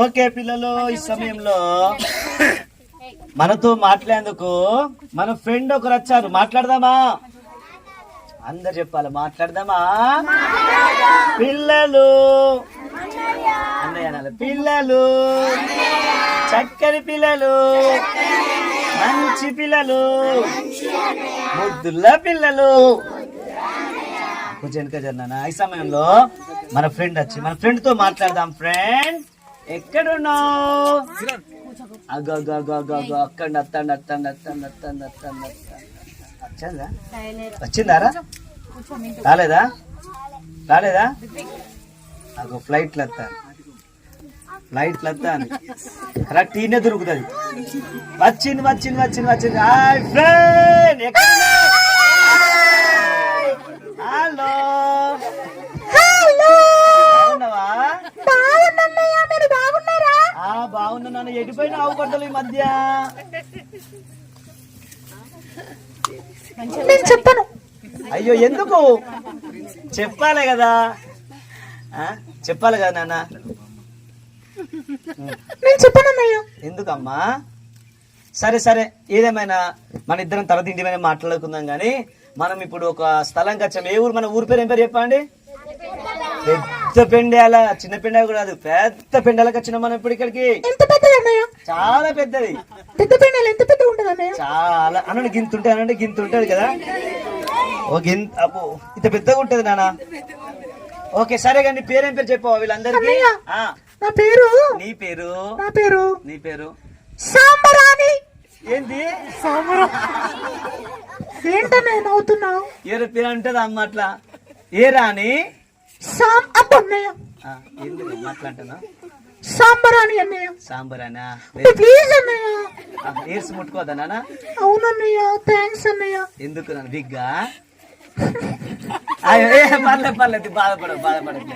Okay పిల్లలు, ఈ సమయంలో మనతో మాట్లాడేందుకు మన ఫ్రెండ్ ఒకరు వచ్చారు. మాట్లాడదామా? అందరు చెప్పాలి, మాట్లాడదామా? పిల్లలు అన్నయ్య అనాలి. పిల్లలు, చక్కని పిల్లలు, మంచి పిల్లలు, ముద్దుల పిల్లలు. కొంచెం వెనక జరనా. ఈ సమయంలో మన ఫ్రెండ్ వచ్చి మన ఫ్రెండ్ తో మాట్లాడదాం. ఫ్రెండ్ ఎక్కడున్నావు? అక్కడ వచ్చిందారా? రాలేదా? రాలేదా? అగో ఫ్లైట్లు వస్తాను, ఫ్లైట్లు వస్తాను. కరెక్ట్ ఈయనే దొరుకుతుంది. వచ్చింది వచ్చింది వచ్చింది వచ్చింది. హాయ్ ఫ్రెండ్, హలో బాగున్నావా? బాగున్నా. ఎడిపోయిన ఆవు గడ్డలు ఈ మధ్య. చెప్పను. అయ్యో ఎందుకు? చెప్పాలి కదా, చెప్పాలి కదా నాన్న. నేను చెప్పనన్నయ్య. ఎందుకమ్మా? సరే సరే, ఏదేమైనా మన ఇద్దరం తర్వాత ఇంటి మీద మాట్లాడుకుందాం. గాని మనం ఇప్పుడు ఒక స్థలం వచ్చాం. ఏ ఊరు? మన ఊరి పేరు ఏం పేరు చెప్పండి? పెద్ద పెండాల. చిన్న పెండాల కూడా కాదు, పెద్ద పెండాలకు వచ్చినాం మనం ఇప్పుడు ఇక్కడికి. ఎంత పెద్దది అన్నయ్య? చాలా పెద్దది. పెద్ద పెండాలు ఎంత పెద్దగా ఉంటుంది అన్నయ్య? చాలా అనండి, గింత ఉంటుంది. అనండి గింత ఉంటుంది కదా. ఓ గింత, అబ్బో ఇంత పెద్దగా ఉంటది నాన్న. ఓకే సరే, కానీ నీ పేరేం పేరు చెప్పావా వీళ్ళందరికీ? నా పేరు. నీ పేరు? నా పేరు. నీ పేరు? సాంబరాణి. ఏంది సాంబరా? ఏంటన్నయ్య నవ్వుతున్నావు? ఏదో పేరు అంటది అమ్మ అట్లా. ఏ రాని? అన్నయ్య ఎందుకు మాట్లాంటున్నా? సాంబరాణి అన్నయ్య. సాంబరానా? ప్లీజ్ అన్నయ్య. ఏర్స్ ముట్టుకోదా నాన్న? అవునన్నయ్య, థ్యాంక్స్ అన్నయ్య. ఎందుకు నన్ను బిగ్గా? పర్లేదు, బాధపడదు.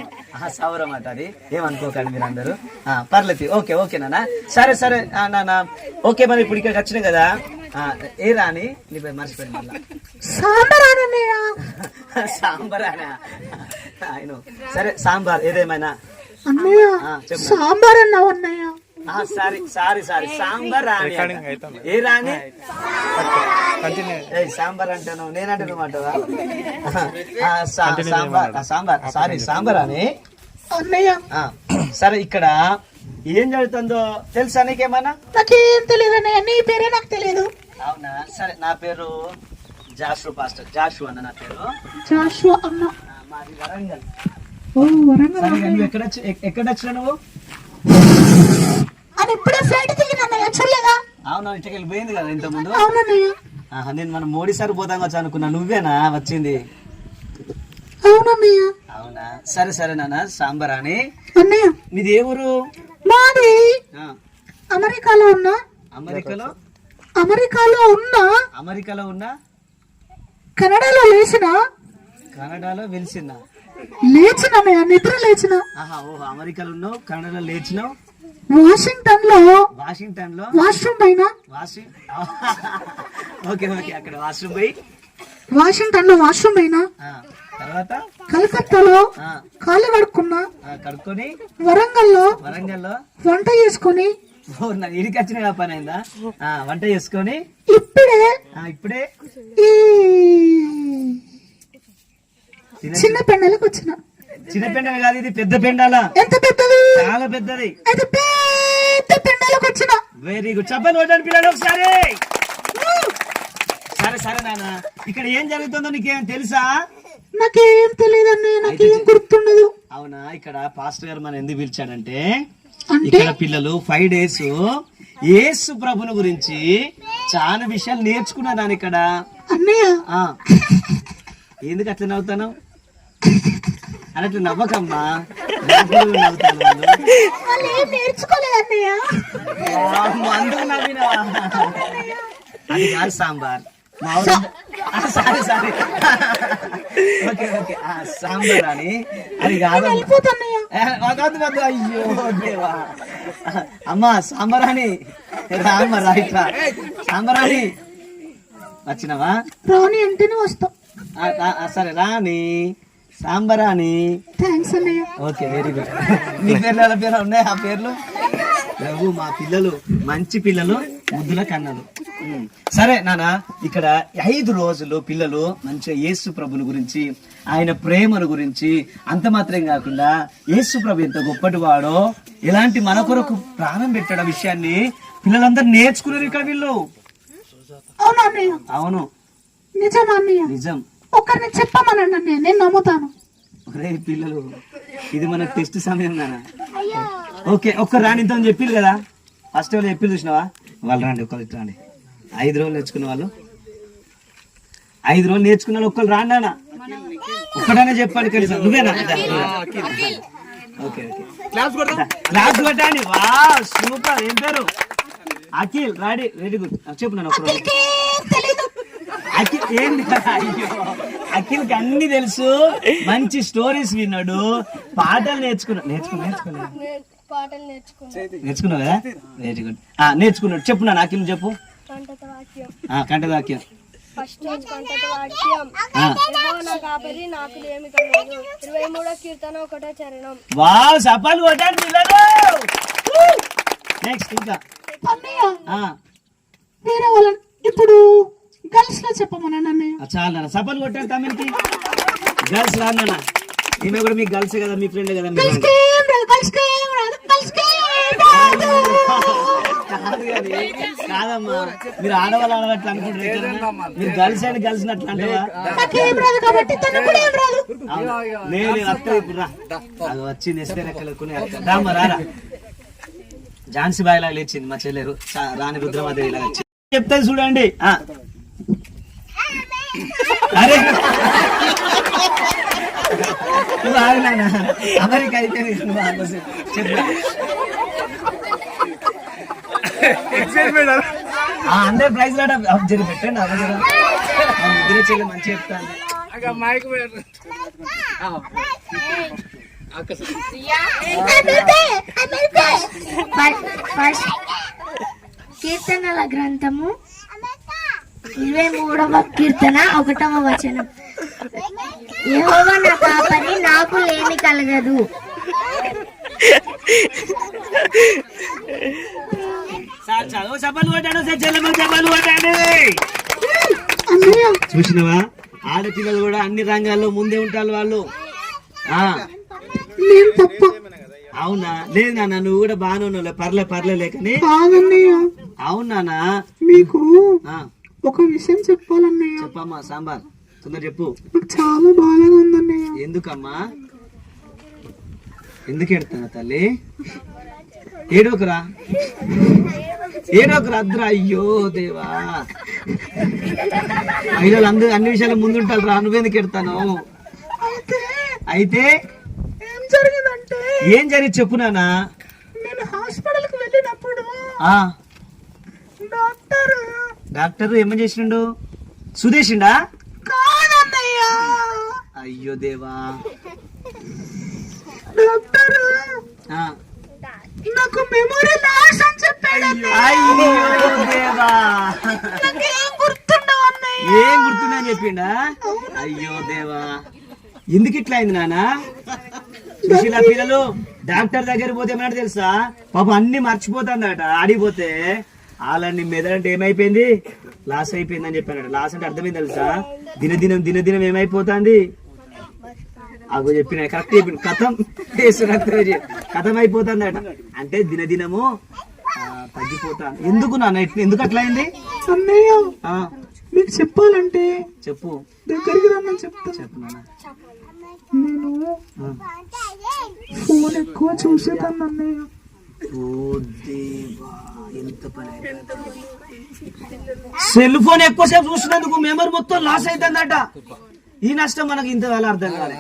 సౌరం అట, అది ఏమనుకోకండి మీరు అందరూ. పర్లేదు, ఓకే ఓకే నాన్న. సరే సరే నాన్న, ఓకే. మరి ఇప్పుడు ఇక్కడికి వచ్చినాం కదా. ఏ రాని? నీ పేరు మర్చిపోయింది మళ్ళా. సాంబరానన్నయ్య. సాంబరానా? ఆయన సరే, సాంబార్ ఏదేమైనా. అన్నయ్య సాంబార్ అన్నావు అన్నయ్య. సారీ సాంబార్ రాని. ఏ రాని? సాంబార్ అంటాను, నేనంటే నువ్వు అంటావా? సాంబార్ సారీ, సాంబార్ అని అన్నయ్య. సరే, ఇక్కడ ఏం జరుగుతుందో తెలుసా నీకేమన్నా? నాకేం తెలియదు అన్నయ్య. నీ పేరే నాకు తెలియదు. అవునా? సరే, నా పేరు జాషు, పాస్టర్ జాషు అన్న నా పేరు. జాషు అన్న. మాది వరంగల్. ఓ వరంగల్. నువ్వు ఎక్కడ వచ్చినా నువ్వు? అని ఇప్పుడే ఫ్లైట్ దిగిన అన్నయ్య, చూడలేదా? అవునా, ఇంటికి వెళ్ళిపోయింది కదా ఇంత ముందు. అవునన్నయ్య. నేను మనం మోడీ సార్ పోదాం వచ్చా అనుకున్నా. నువ్వేనా వచ్చింది? అవునన్నయ్య. అవునా? సరే సరే నాన్న. సాంబార్ అని అన్నయ్య. మీది ఏ ఊరు? మాది అమెరికాలో ఉన్నా. అమెరికాలో? అమెరికాలో ఉన్నా. కెనడాలో లేచిన. కన్నడలో వెలిసిన. లేచినన్నయ్య, నిద్ర లేచిన. ఓహో, అమెరికాలో ఉన్నావు, కన్నడలో లేచినావు. వాషింగ్టన్ లో వాష్రూమ్ పైన. ఓకే ఓకే, అక్కడ వాష్రూమ్ పోయి. వాషింగ్టన్ లో వాష్రూమ్ పైన. తర్వాత కలకత్తాలో కాళ్ళు కడుక్కొని వరంగల్లో వంట చేసుకొని. ఇడికి వచ్చిన పని అయిందా? వంట చేసుకొని ఇప్పుడే ఈ చిన్న పెండలకు వచ్చిన. చిన్న పెండల కాదు, ఇది పెద్ద పెండాల. ఎంత పెద్దది? చాలా పెద్దది. అది పెద్ద పెండలకు వచ్చిన. Very good. చెప్పని కొట్టండి పిల్లలు ఒకసారి. సరే సరే నాన్న, ఇక్కడ ఏం జరుగుతుందో నీకేం తెలుసా? నాకేం తెలియదు అన్నయ్య, నాకేం గుర్తుండదు. అవునా? ఇక్కడ పాస్టర్ గారు మనం ఎందుకు పిలిచాడంటే, ఇక్కడ పిల్లలు 5 days యేసు ప్రభుని గురించి చాలా విషయాలు నేర్చుకున్నాను ఇక్కడ. అన్నయ్య ఎందుకు అట్లా నవ్వుతాను? అట్లా నవ్వకమ్మా, నవ్వుతాను. నేర్చుకోలేదు అందుకు నవ్వినా. అది కాదు sambar. Sorry sorry, okay okay, sambar అని అది కాదు. అయ్యో దేవా. అమ్మా సాంబారాణి, రామ్మ రైట్రా. సాంబారాణి వచ్చినావా? రాణి అంటేనే వస్తాం. సరే రాణి, సాంబరాణి. థ్యాంక్స్ అన్నయ్య. Okay, very good. మీ పేర్లు పేరు ఉన్నాయి ఆ పేర్లు? ప్రభు, మా పిల్లలు మంచి పిల్లలు, ముద్దుల కన్నలు. సరే నాన్న, ఇక్కడ 5 రోజులు పిల్లలు మంచిగా యేసు ప్రభుని గురించి, ఆయన ప్రేమను గురించి, అంత మాత్రం కాకుండా యేసు ప్రభు ఎంత గొప్పటి వాడో, ఎలాంటి మన కొరకు ప్రాణం పెట్టడం విషయాన్ని పిల్లలందరూ నేర్చుకున్నారు ఇక్కడ వీళ్ళు. అవునా అన్నయ్య? అవును, నిజమా అన్నయ్య? నిజం. ఒకరిని చెప్పమనండి అన్నయ్య, నేను నమ్ముతాను. ఒరే పిల్లలు, ఇది మన టెస్ట్ సమయం నాన్న. ఓకే, ఒక్కరు రాని ఇంత చెప్పింది కదా, ఫస్ట్ వాళ్ళు చెప్పి చూసినావా? వాళ్ళు రండి, ఒక్కరు ఇట్లా రండి. 5 రోజులు నేర్చుకున్న వాళ్ళు, 5 రోజులు నేర్చుకున్న వాళ్ళు ఒక్కరు రాండి అన్న. ఒక్కడైనా చెప్పండి కనీసం. నువ్వేనా? ఓకే, క్లాస్ కొట్టండి. వా సూపర్. ఏం పేరు? అఖిల్. రాడి, వెరీ గుడ్. చెప్పు నన్ను ఒక్కరు. అఖిల్ ఏంటి? అయ్యో, అఖిల్కి అన్ని తెలుసు, మంచి స్టోరీస్ విన్నాడు, పాటలు నేర్చుకున్నావు కదా, వెరీ గుడ్. నేర్చుకున్నాడు. చెప్పు నాన్న, అఖిల్ చెప్పు. కంఠవాక్యం. వావ్, సపాలు కొట్టాడు పిల్లలు. నెక్స్ట్ ఇంకా వేరే వాళ్ళ ఇప్పుడు గర్ల్స్ లో చెప్పమనండి అన్నయ్య. చాలా నాన్న, సపాలు కొట్టాడు తమిళకి. గర్ల్స్ రాన్న, ఈమె కూడా మీ గర్ల్స్ కదా, మీ ఫ్రెండ్ కదా. కాదమ్మా, మీరు ఆడవాళ్ళు ఆడవట్లు అనుకుంటారు, మీరు గర్ల్స్ అండ్ గర్ల్స్ అట్లా అంటావా? నేను అత్త ఇప్పుడు రా, అది వచ్చింది ఇస్తే లెక్కలుకునే రామ్మా, రారా. ఝాన్సీ బాయ్ లాగా లేచింది మా చెల్లెరు, రాణి రుద్రమాదేవి లాగా వచ్చింది. చెప్తాను చూడండి. అరే అమెరికా అయితే అందరు ప్రైజ్ జరి పెట్టండి. ఇద్దరు చెల్లి మంచి చెప్తాను. కీర్తనల గ్రంథము 23వ కీర్తన 1వ వచనం. యెహోవా నా కాపరి, నాకు లేమి కలగదు. చూసినవా, ఆడపిల్లలు కూడా అన్ని రంగాల్లో ముందే ఉంటారు వాళ్ళు. అవునా? లేదు నాన్న, నువ్వు కూడా బాగానే ఉన్నావు, పర్లే లేకని. అవునా? మీకు ఒక విషయం చెప్పాలన్నయ్య. చెప్పమ్మా సాంబార్, తొందర చెప్పు. చాలా బాధగా ఉందన్నయ్య. ఎందుకమ్మా? ఎందుకు ఎడతానా తల్లి? ఏడోకరా అద్రా. అయ్యో దేవా, మహిళలు అందరూ అన్ని విషయాలు ముందుంటారు రా, నువ్వెందుకు ఎడతాను? అయితే ఏం జరిగి చెప్పు నాన్న. నేను హాస్పిటల్ కి వెళ్ళినప్పుడు డాక్టర్ ఏమని చేసిండు? సుదేశిండా? కాదన్నయ్యా. అయ్యో దేవా, డాక్టర్ నాకు మెమరీ లాస్ అని చెప్పాడు. అయ్యో దేవా, ఏం గుర్తుందని చెప్పిండా? అయ్యో దేవా, ఎందుకు ఇట్లా అయింది నాన్న? సుశీల పిల్లలు డాక్టర్ దగ్గర పోతే ఏమన్నా తెలుసా, పాపం అన్ని మర్చిపోతుందట. ఆడిపోతే వాళ్ళని మెదడంటే ఏమైపోయింది, లాస్ అయిపోయింది అని చెప్పానట. లాస్ అంటే అర్థమైంది తెలుసా? దినదినం ఏమైపోతుంది? అగో చెప్పిన కరెక్ట్ చెప్పింది. కథం అయిపోతుంది అట. అంటే దినదినము తగ్గిపోతాను. ఎందుకు నాన్న, ఎందుకు అట్లా అయింది? అన్నయ్య మీకు చెప్పాలంటే చెప్పు, దగ్గరికి రమ్మని చెప్తా. చెప్పు నాన్న. నేను ఫోన్ ఎక్కువ చూసేదాన్ని అన్నయ్య. సెల్ ఫోన్ ఎక్కువసేపు చూసినందుకు మెమరీ మొత్తం లాస్ అవుతుందట. ఈ నష్టం మనకి ఇంత వేళ అర్థం కాలే.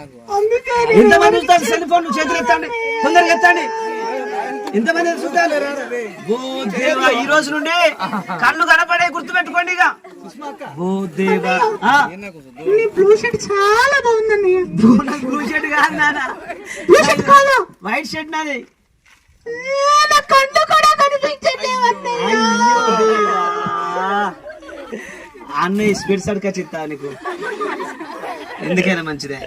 ఎంతమంది చూస్తారు సెల్ ఫోన్? చేతులు ఎత్తండి, తొందరగా ఎత్తండి. ఎంతమంది చూస్తారు? ఈ రోజు నుండి కళ్ళు కనపడే గుర్తుపెట్టుకోండి. ఇక బ్లూ షర్ట్ చాలా బాగుందన్నయ్య. బ్లూ షర్ట్ కాదు నాన్న, వైట్ షర్ట్ నాది. కళ్ళు కూడా కనిపించట్లేదు అన్నయ్య స్పీడ్ సడ్కా చిత్తా నీకు. ఎందుకైనా మంచిదే.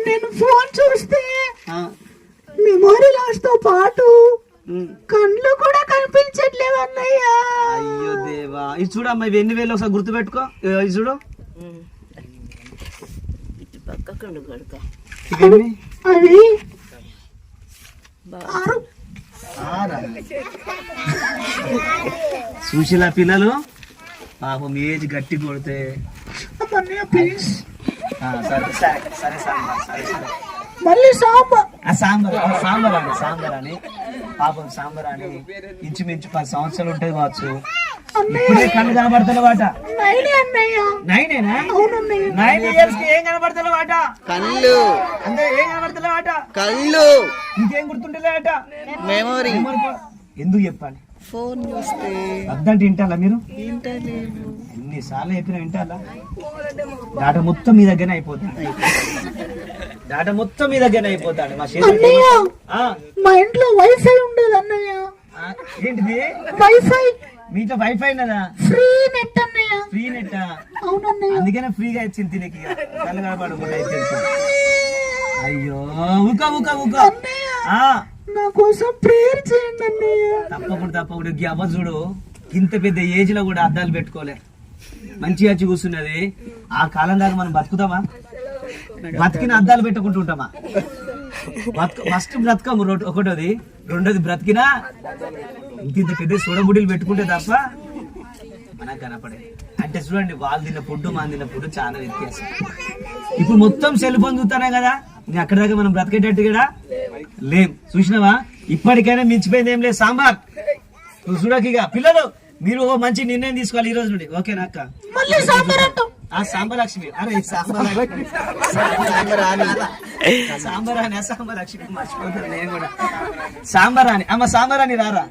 నేను ఫోన్ చూస్తే ఆ, మెమొరీ లాస్ తో పాటు ఉమ్. కళ్ళు కూడా కనిపించట్లేవు అన్నయ్య. అయ్యో దేవా, ఇది చూడమ్మా, ఇవి ఎన్ని వేలు ఒకసారి గుర్తు పెట్టుకో. ఇది చూడు, ఇవన్నీ అవి 6. ఆరా. చూసిలా పిల్లలు పాపం ఏజ్ గట్టి కొడితే అన్నయ్య ప్లీజ్ సరే సరే సరే సాంబార్, సరే సరే మళ్ళీ సాంబార్. సాంబార్ అని పాపం సాంబార్ అని ఇంచుమించు 10 సంవత్సరాలు ఉంటుంది కావచ్చు. అన్నయ్య ఇప్పుడే కళ్ళు కనబడతలేవాట. 9 అన్నయ్య. 9ఏనా? అవునన్నయ్య. 9 years కి ఏం కనబడతలేవాట? కళ్ళు అంటే ఏం కనబడతలేవాట? కళ్ళు ఇంకేం గుర్తుంటలేవాట? మెమొరీ ఎందుకు చెప్పాలి? ఫోన్ చూస్తే వద్దంటే వింటాలా మీరు? వింటలేము. ఎన్నిసార్లు చెప్పినా వింటాలా? డాటా మొత్తం మీ దగ్గరనే అయిపోతాడు. డాటా మొత్తం మీ దగ్గరనే అయిపోతాడు. మా అన్నయ్య ఆ, మా ఇంట్లో వైఫై ఉండదు అన్నయ్య. ఆ, ఏంటిది? వైఫై మీతో వైఫై ఉన్నదా? ఫ్రీ నెట్ అన్నయ్య. Free net? అవునన్నయ్య. అందుకనే ఫ్రీగా ఇచ్చింది తినకి. కళ్ళు కనపడకుండా అయిపోయింది. అయ్యో ఊక ఊక ఊక. అన్నయ్య ఆ, నా కోసం ప్రేయర్ చేయండి అన్నయ్య. తప్పకుండా ఈ అవ్వ చూడు, ఇంత పెద్ద ఏజ్ లో కూడా అద్దాలు పెట్టుకోలే, మంచిగా వచ్చి కూర్చున్నది. ఆ కాలం దాకా మనం బతుకుతామా? బతికిన అద్దాలు పెట్టుకుంటుంటామా? ఫస్ట్ బ్రతకము, ఒకటోది. రెండోది బ్రతికినా ఇంత పెద్ద సూడబుడ్డీలు పెట్టుకుంటే తప్ప మనకు కనపడే. అంటే చూడండి, వాళ్ళు తిన్న ఫుడ్ మనం తిన్న ఫుడ్ చాలా వ్యత్యాసం. ఇప్పుడు మొత్తం సెల్ ఫోన్ చూస్తానే కదా, ఇంకా అక్కడ దాకా మనం బ్రతికేటట్టు కూడా లేం. చూసినావా? ఇప్పటికైనా మించిపోయింది ఏం లేదు. సాంబార్ నువ్వు చూడకిగా. పిల్లలు మీరు ఓ మంచి నిర్ణయం తీసుకోవాలి ఈ రోజు నుండి, ఓకేనా అక్క? మళ్ళీ సాంబార్ అంటావు. ఆ సాంబార్ లక్ష్మి, అరే సాంబార్ లక్ష్మి మర్చిపోతాను నేను కూడా. సాంబార్ అని అమ్మ, సాంబార్ అని రారా,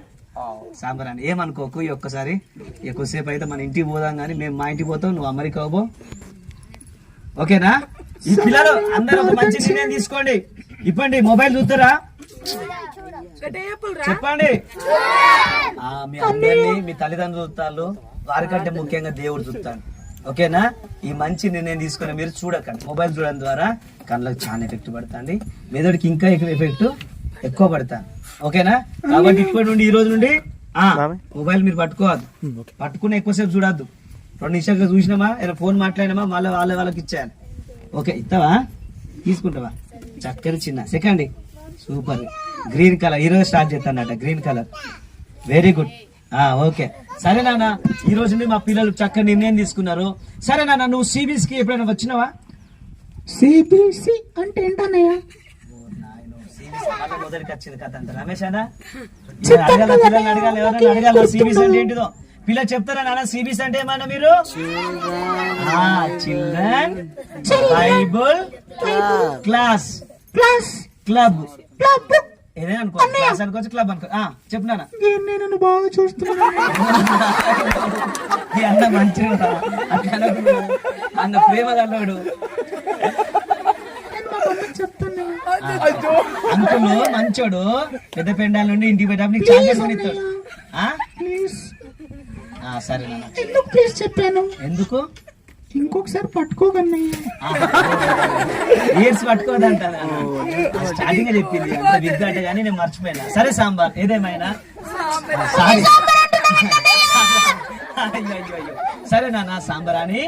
సాంబార్ అని ఏమనుకోకు. ఈ ఒక్కసారి ఎక్కువసేపు అయితే మన ఇంటికి పోదాం కానీ, మేము మా ఇంటికి పోతాం, నువ్వు అమెరికా పో, ఓకేనా? ఈ పిల్లలు అందరూ ఒక మంచి నిర్ణయం తీసుకోండి. ఇప్పండి, మొబైల్ చూస్తారా? చెప్పండి. మీ అందరినీ మీ తల్లిదండ్రులు చూస్తారు, వారికంటే ముఖ్యంగా దేవుడు చూస్తాను, ఓకేనా? ఈ మంచి నిర్ణయం తీసుకుని మీరు చూడకండి. మొబైల్ చూడడం ద్వారా కళ్ళకి చాలా ఎఫెక్ట్ పడుతుంది, మెదడుకి ఇంకా ఎక్కువ పడతాను, ఓకేనా? కాబట్టి ఇప్పటి నుండి, ఈ రోజు నుండి మొబైల్ మీరు పట్టుకోవద్దు, పట్టుకుని ఎక్కువసేపు చూడద్దు. 2 నిమిషాలుగా చూసినామా, ఏదైనా ఫోన్ మాట్లాడినామా, మళ్ళీ వాళ్ళకి ఇచ్చాను, ఓకే? ఇస్తావా? తీసుకుంటావా? చక్కని చిన్న సెకండ్ సూపర్ గ్రీన్ కలర్ ఈరోజు స్టార్ట్ చేస్తానట. Green colour very good. Okay సరే నాన్న, ఈ రోజు నుండి మా పిల్లలు చక్కని నిర్ణయం తీసుకున్నారు. సరే నాన్న, నువ్వు సిబిఎస్కి ఎప్పుడైనా వచ్చినావా? సిబిఎస్సి అంటే ఏంటన్నయ్య? మొదటికి వచ్చింది కథ అంత. రమేష్ అన్న అడగాల, పిల్లల్ని అడగాలి, ఎవరైనా అడగాల సిబిఎస్ అంటే ఏంటిదో. పిల్లలు చెప్తారా నాన్న సిబిఎస్ అంటే ఏమన్నా మీరు? Children Bible class club. ఏదైనా అనుకో, క్లాస్ అనుకోవచ్చు, క్లబ్ అనుకో. చెప్పు నాన్న. నేను బాగా చూస్తున్నాను. అన్న మంచిగా అన్న ప్రేమ కన్నాడు. అంకులు మంచోడు, పెద్ద పెండాల నుండి ఇంటికి పోయేటప్పుడు నీకు చాక్లెట్ కొనిస్తాడు. సరే నాన్న. ఎందుకు ప్లీజ్ చెప్పాను? ఎందుకు? ఇంకొకసారి పట్టుకోగన్నయ్య. ఇయర్స్ పట్టుకోదంట, స్టార్టింగ్ చెప్పింది అంత విద్య అంటే కానీ నేను మర్చిపోయినా. సరే సాంబార్ ఏదేమైనా సారీ. అయ్యో సరే నాన్న, సాంబార్ అని.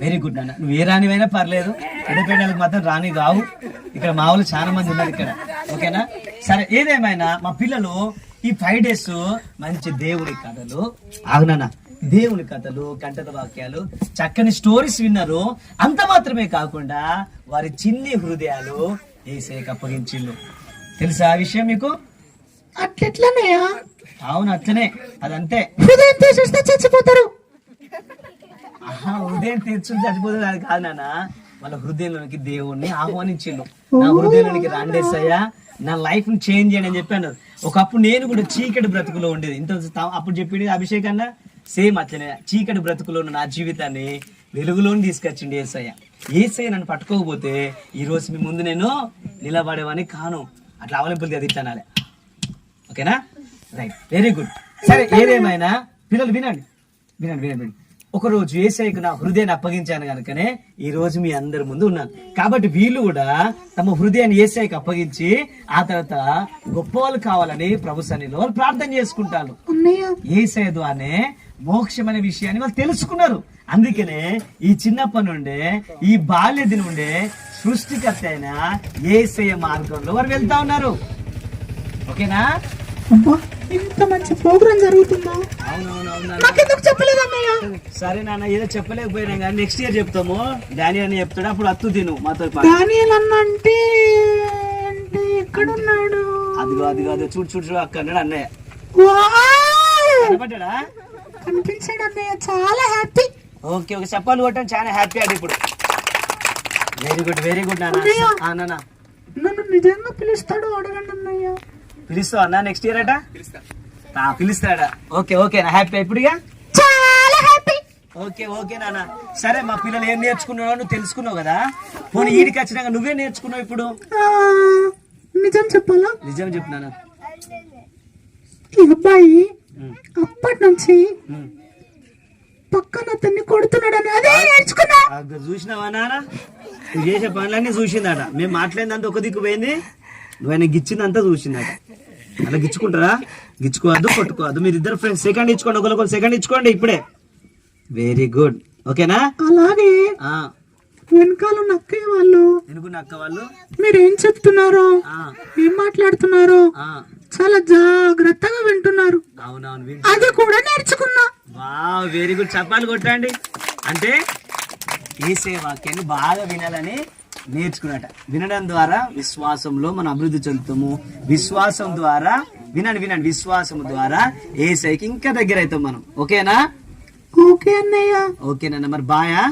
వెరీ గుడ్ నాన్న, నువ్వు ఏ రానివైనా పర్లేదు, ఎడపెండాలకు మాత్రం రాని కావు. ఇక్కడ మా వాళ్ళు చాలా మంది ఉన్నారు ఇక్కడ, ఓకేనా? సరే ఏదేమైనా మా పిల్లలు ఈ 5 days మంచి దేవుడి కథలు, ఆగునా, దేవుని కథలు, కంటత వాక్యాలు, చక్కని స్టోరీస్ విన్నారు. అంత మాత్రమే కాకుండా వారి చిన్ని హృదయాలు యేసయ్యకు అప్పగించిళ్ళు. తెలుసా ఆ విషయం మీకు? అట్లెట్లనయ్యా? అవును అట్లనే, అదంతే. హృదయం తీసేస్తే చచ్చిపోతారు. హృదయం తీర్చుని చచ్చిపోతుంది అది కాదు నాన్న, వాళ్ళ హృదయంలోనికి దేవుణ్ణి ఆహ్వానించిండు. నా హృదయంలోనికి రాండేసయ్యా, నా లైఫ్ ని చేంజ్ చేయండి అని చెప్పాను. ఒకప్పుడు నేను కూడా చీకటి బ్రతుకులో ఉండేది. ఇంత అప్పుడు చెప్పింది అభిషేక్ అన్న, సేమ్ అట్లనే చీకటి బ్రతుకులో ఉన్న నా జీవితాన్ని వెలుగులోని తీసుకొచ్చిండు యేసయ్య. యేసయ్య నన్ను పట్టుకోకపోతే ఈ రోజు మీ ముందు నేను నిలబడేవాని కాను. అట్లా అవలంబులు అది ఇట్లా, ఓకేనా? Right, very good. సరే ఏదేమైనా పిల్లలు వినండి. ఒకరోజు యేసయ్యకు నా హృదయాన్ని అప్పగించాను కనుకనే ఈ రోజు మీ అందరి ముందు ఉన్నాను. కాబట్టి వీళ్ళు కూడా తమ హృదయాన్ని యేసయ్యకు అప్పగించి ఆ తర్వాత గొప్ప వాళ్ళు కావాలని ప్రభు సన్నిధిలో ప్రార్థన చేసుకుంటారు. అన్నయ్య యేసయ్య ద్వారానే మోక్షం అనే విషయాన్ని వాళ్ళు తెలుసుకున్నారు. అందుకనే ఈ చిన్నప్పటి నుండే ఈ బాల్యది నుండే సృష్టికర్త అయిన యేసయ్య మార్గంలో వారు వెళ్తా ఉన్నారు. ఓకేనా? అబ్బా ఇంత మంచి ప్రోగ్రామ్ జరుగుతుందా? అవునవునవునా. నాకెందుకు చెప్పలేదు అన్నయ్య? సరే నాన్న, ఏదో చెప్పలేకపోయినా కానీ నెక్స్ట్ ఇయర్ చెప్తాము. డానీ అని చెప్తాడు, అప్పుడు అత్తు తిను మాతో పాటు. డానియల్ అన్న అంటే అంటే ఎక్కడున్నాడు? అదిగో అదిగో అదిగో చూడు చూడు చూడు అక్క అన్నాడు అన్నయ్య. వావ్! కనపడ్డా? కనిపించాడు అన్నయ్య, చాలా హ్యాపీ. ఓకే ఓకే, చెప్పాలి కొట్టాను, చాలా హ్యాపీ ఆడు ఇప్పుడు. వెరీ గుడ్ నాన్న. అన్నయ్య. నాన్న నన్ను నిజంగా పిలుస్తాడు, అడగండి అన్నయ్య. పిలుస్తావు అన్న నెక్స్ట్ ఇయర్ అట? పిలుస్తాడా? ఓకే ఓకే నా హ్యాపీ ఇప్పుడుగా. చాలా హ్యాపీ. ఓకే ఓకే నాన్న. సరే మా పిల్లలు ఏం నేర్చుకున్నారో నువ్వు తెలుసుకున్నావు కదా, పోనీ ఈడికి వచ్చినాక నువ్వే నేర్చుకున్నావు ఇప్పుడు. నిజం చెప్పాలా? నిజం చెప్పు నాన్న. ఈ అబ్బాయి అప్పటి నుంచి పక్కన అతన్ని కొడుతున్నాడని అదే నేర్చుకున్నా. చూసినావా నాన్న, నువ్వు చేసే పనులన్నీ చూసిందట. మేము మాట్లాడిందంతా ఒక దిక్కు పోయింది, నువ్వు ఆయన గిచ్చిందంతా చూసిందట. అలా గిచ్చుకుంటారా? గిచ్చుకోవద్దు, కొట్టుకోవద్దు. మీరు ఇద్దరు ఫ్రెండ్స్ సెకండ్ ఇచ్చుకోండి, ఒకరికొకరు సెకండ్ ఇచ్చుకోండి ఇప్పుడే. Very good. ఓకేనా? అలాగే వెనకాల నక్కయ్య వాళ్ళు ఎందుకున్న అక్క వాళ్ళు మీరేం చెప్తున్నారో ఏం మాట్లాడుతున్నారో చాలా జాగ్రత్తగా వింటున్నారు. అవునవును, అది కూడా నేర్చుకున్నా. వావ్ వెరీ గుడ్, చప్పాలు కొట్టండి. అంటే యేసయ్య వాక్యాన్ని బాగా వినాలని నేర్చుకున్నట. వినడం ద్వారా విశ్వాసంలో మనం అభివృద్ధి చెందుతాము. విశ్వాసం ద్వారా వినండి విశ్వాసం ద్వారా యేసయ్యకి ఇంకా దగ్గర అవుతాం మనం. ఓకేనా? ఓకే అన్నయ్య. ఓకేనన్న, మరి బాయా?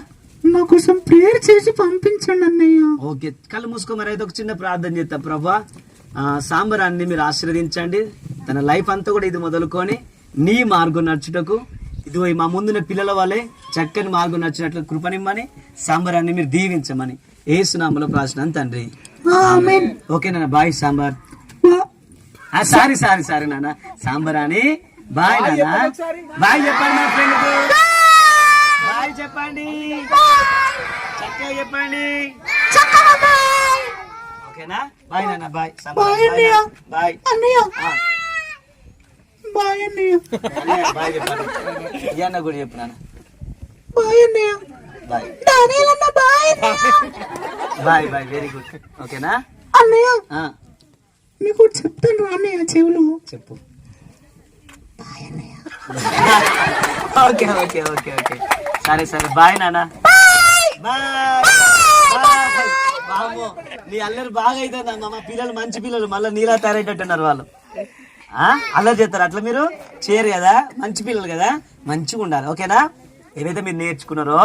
నా కోసం ప్రేయర్ చేసి పంపించండి అన్నయ్య. ఓకే, కళ్ళు మూసుకో. మరి అయితే ఒక చిన్న ప్రార్థన చేస్తా. ప్రభా, సాంబరాన్ని మీరు ఆశీర్వదించండి. తన లైఫ్ అంతా కూడా ఇది మొదలుకొని నీ మార్గం నడుచుటకు, ఇదిగో మా ముందున్న పిల్లల వాళ్ళే చక్కని మార్గం నచ్చినట్లు కృపనిమ్మని, సాంబరాన్ని మీరు దీవించమని యేసునామములో ప్రార్థన తండ్రి. ఆమేన్. ఓకేనా? బాయ్ సాంబార్. సారీ నాన్న. సాంబరాని బాయ్ నాన్న. బాయ్ చెప్పండి మా ఫ్రెండ్. బాయ్ చెప్పండి, చక్కగా చెప్పండి. ఓకేనా? బాయ్ నాన్న. బాయ్ బాయ్ అన్నయ్య. బాయ్ అన్నయ్య బాయ్ అన్నయ్య. బాయ్ చెప్పండి. ఈ అన్న కూడా చెప్పు నాన్న. బాయ్ అన్నయ్య. బాయ్ డానియల్ అన్న bye. Bye bye. Very good. ఓకేనా? అన్నయ్య మీకు చెప్తాను అన్నయ్య చెవులు. చెప్పు. ఓకే ఓకే ఓకే ఓకే, సరే బాయ్ నాన్న. బాబు నీ అల్లరి బాగా అవుతుందమ్మా. మా పిల్లలు మంచి పిల్లలు, మళ్ళీ నీలా తయారయ్యేటట్టున్నారు వాళ్ళు. అల్లరి చేస్తారు, అట్లా మీరు చేయరు కదా. మంచి పిల్లలు కదా, మంచిగా ఉండాలి. ఓకేనా? ఏవైతే మీరు నేర్చుకున్నారో